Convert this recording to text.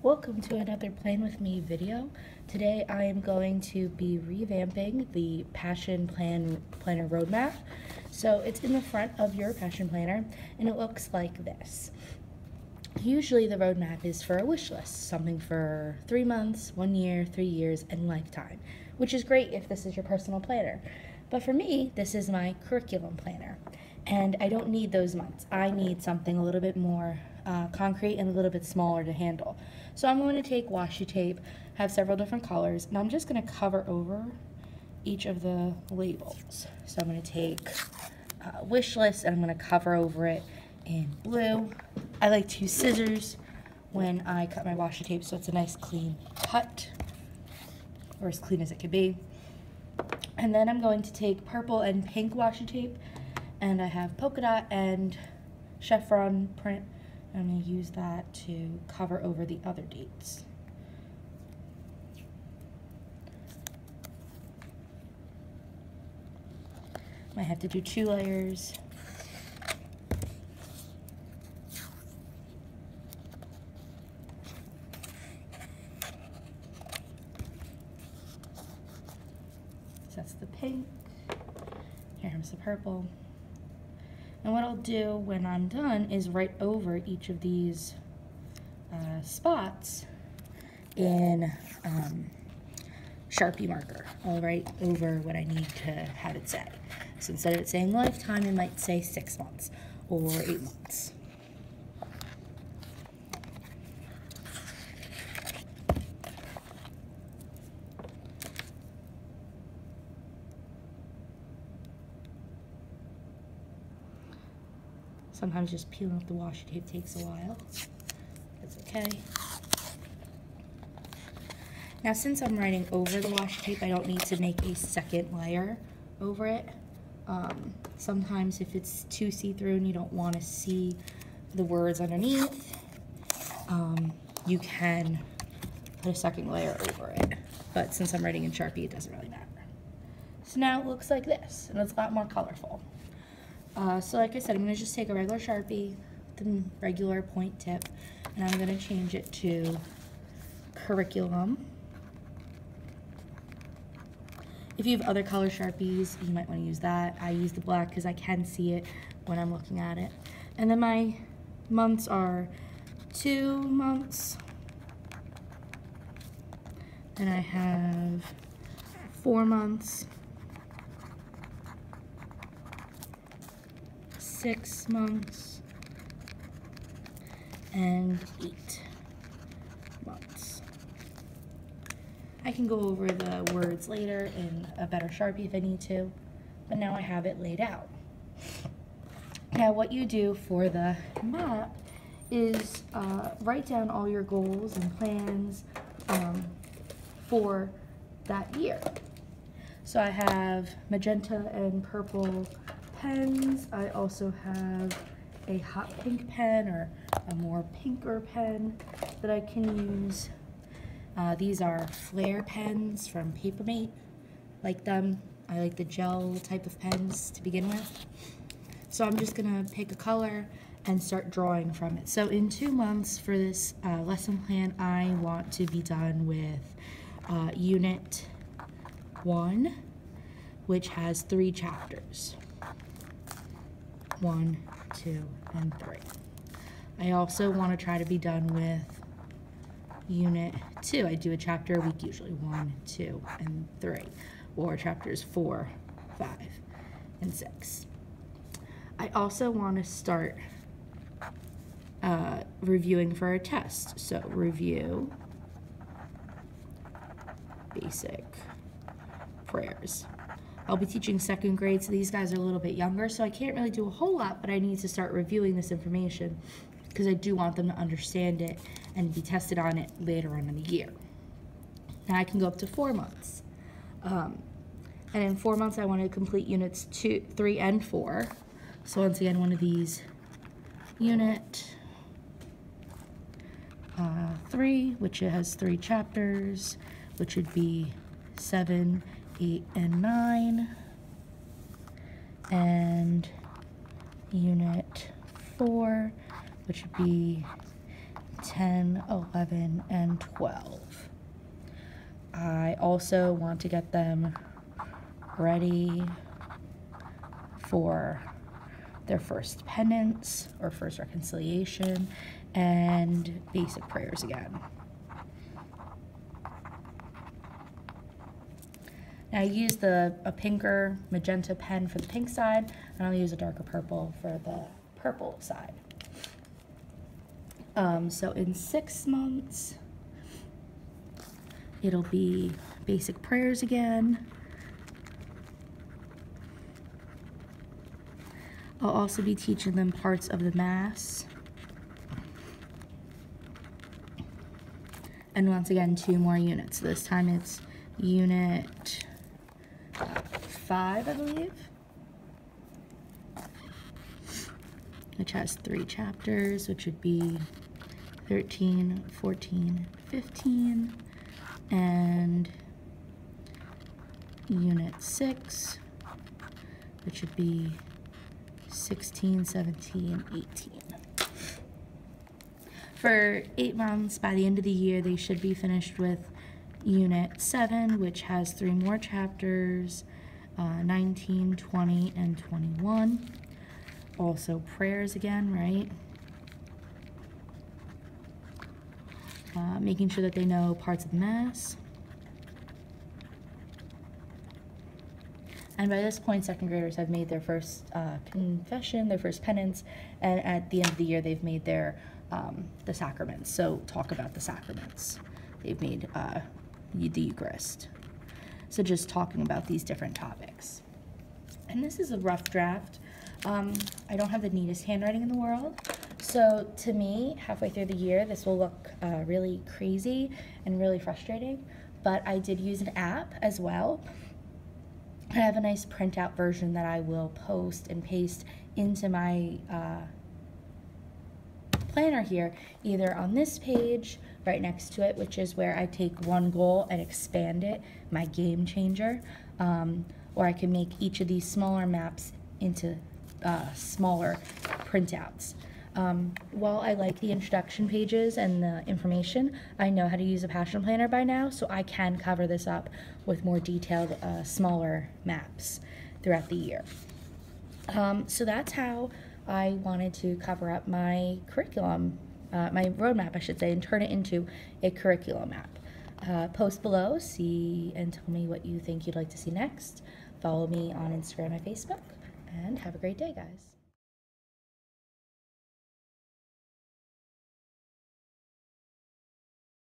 Welcome to another Plan With Me video. Today I am going to be revamping the Passion Planner roadmap. So it's in the front of your Passion Planner and it looks like this. Usually the roadmap is for a wish list, something for 3 months, 1 year, 3 years, and lifetime, which is great if this is your personal planner. But for me, this is my curriculum planner, and I don't need those months. I need something a little bit more concrete and a little bit smaller to handle. So I'm going to take washi tape, have several different colors, and I'm just going to cover over each of the labels. So I'm going to take wish list and I'm going to cover over it in blue. I like to use scissors when I cut my washi tape so it's a nice clean cut, or as clean as it could be. And then I'm going to take purple and pink washi tape, and I have polka dot and chevron print. I'm going to use that to cover over the other dates. Might have to do 2 layers. So that's the pink. Here comes the purple. And what I'll do when I'm done is write over each of these spots in Sharpie marker. I'll write over what I need to have it say. So instead of it saying lifetime, it might say 6 months or 8 months. Sometimes just peeling off the washi tape takes a while. That's okay. Now since I'm writing over the washi tape, I don't need to make a second layer over it. Sometimes if it's too see-through and you don't want to see the words underneath, you can put a second layer over it. But since I'm writing in Sharpie, it doesn't really matter. So now it looks like this, and it's a lot more colorful. So like I said, I'm going to just take a regular Sharpie, the regular point tip, and I'm going to change it to curriculum. If you have other color Sharpies, you might want to use that. I use the black because I can see it when I'm looking at it. And then my months are 2 months, and I have 4 months, 6 months, and 8 months. I can go over the words later in a better Sharpie if I need to, but now I have it laid out. Now what you do for the map is write down all your goals and plans for that year. So I have magenta and purple pens. I also have a hot pink pen or a more pinker pen that I can use. These are flare pens from Papermate. Like them. I like the gel type of pens to begin with. So I'm just gonna pick a color and start drawing from it. So in 2 months for this lesson plan, I want to be done with Unit 1, which has 3 chapters. 1, 2, and 3. I also want to try to be done with Unit 2. I do a chapter a week, usually 1, 2, and 3, or chapters 4, 5, and 6. I also want to start reviewing for a test. So review basic prayers. I'll be teaching 2nd grade, so these guys are a little bit younger, so I can't really do a whole lot, but I need to start reviewing this information because I do want them to understand it and be tested on it later on in the year. Now I can go up to 4 months. And in 4 months, I want to complete units 2, 3, and 4. So once again, one of these, unit 3, which it has 3 chapters, which would be 7, 8, and 9, and unit 4, which would be 10, 11, and 12. I also want to get them ready for their first penance or first reconciliation and basic prayers again. Now I used a pinker magenta pen for the pink side, and I'll use a darker purple for the purple side. So in 6 months, it'll be basic prayers again. I'll also be teaching them parts of the Mass. And once again, 2 more units. So this time it's unit 5, I believe, which has 3 chapters, which would be 13, 14, 15, and unit 6, which would be 16, 17, 18. For 8 months, by the end of the year, they should be finished with unit 7, which has 3 more chapters, 19, 20, and 21. Also prayers again, right? Making sure that they know parts of the Mass. And by this point, 2nd graders have made their first confession, their first penance, and at the end of the year, they've made their the sacraments. So talk about the sacraments. They've made the Eucharist. So just talking about these different topics. And this is a rough draft. I don't have the neatest handwriting in the world. So to me, halfway through the year, this will look really crazy and really frustrating. But I did use an app as well. I have a nice printout version that I will post and paste into my planner here, either on this page right next to it, which is where I take one goal and expand it, my game changer, or I can make each of these smaller maps into smaller printouts. While I like the introduction pages and the information, I know how to use a Passion Planner by now, so I can cover this up with more detailed, smaller maps throughout the year. So that's how I wanted to cover up my curriculum, my roadmap, I should say, and turn it into a curriculum map. Post below, see and tell me what you think you'd like to see next. Follow me on Instagram and Facebook, and have a great day, guys.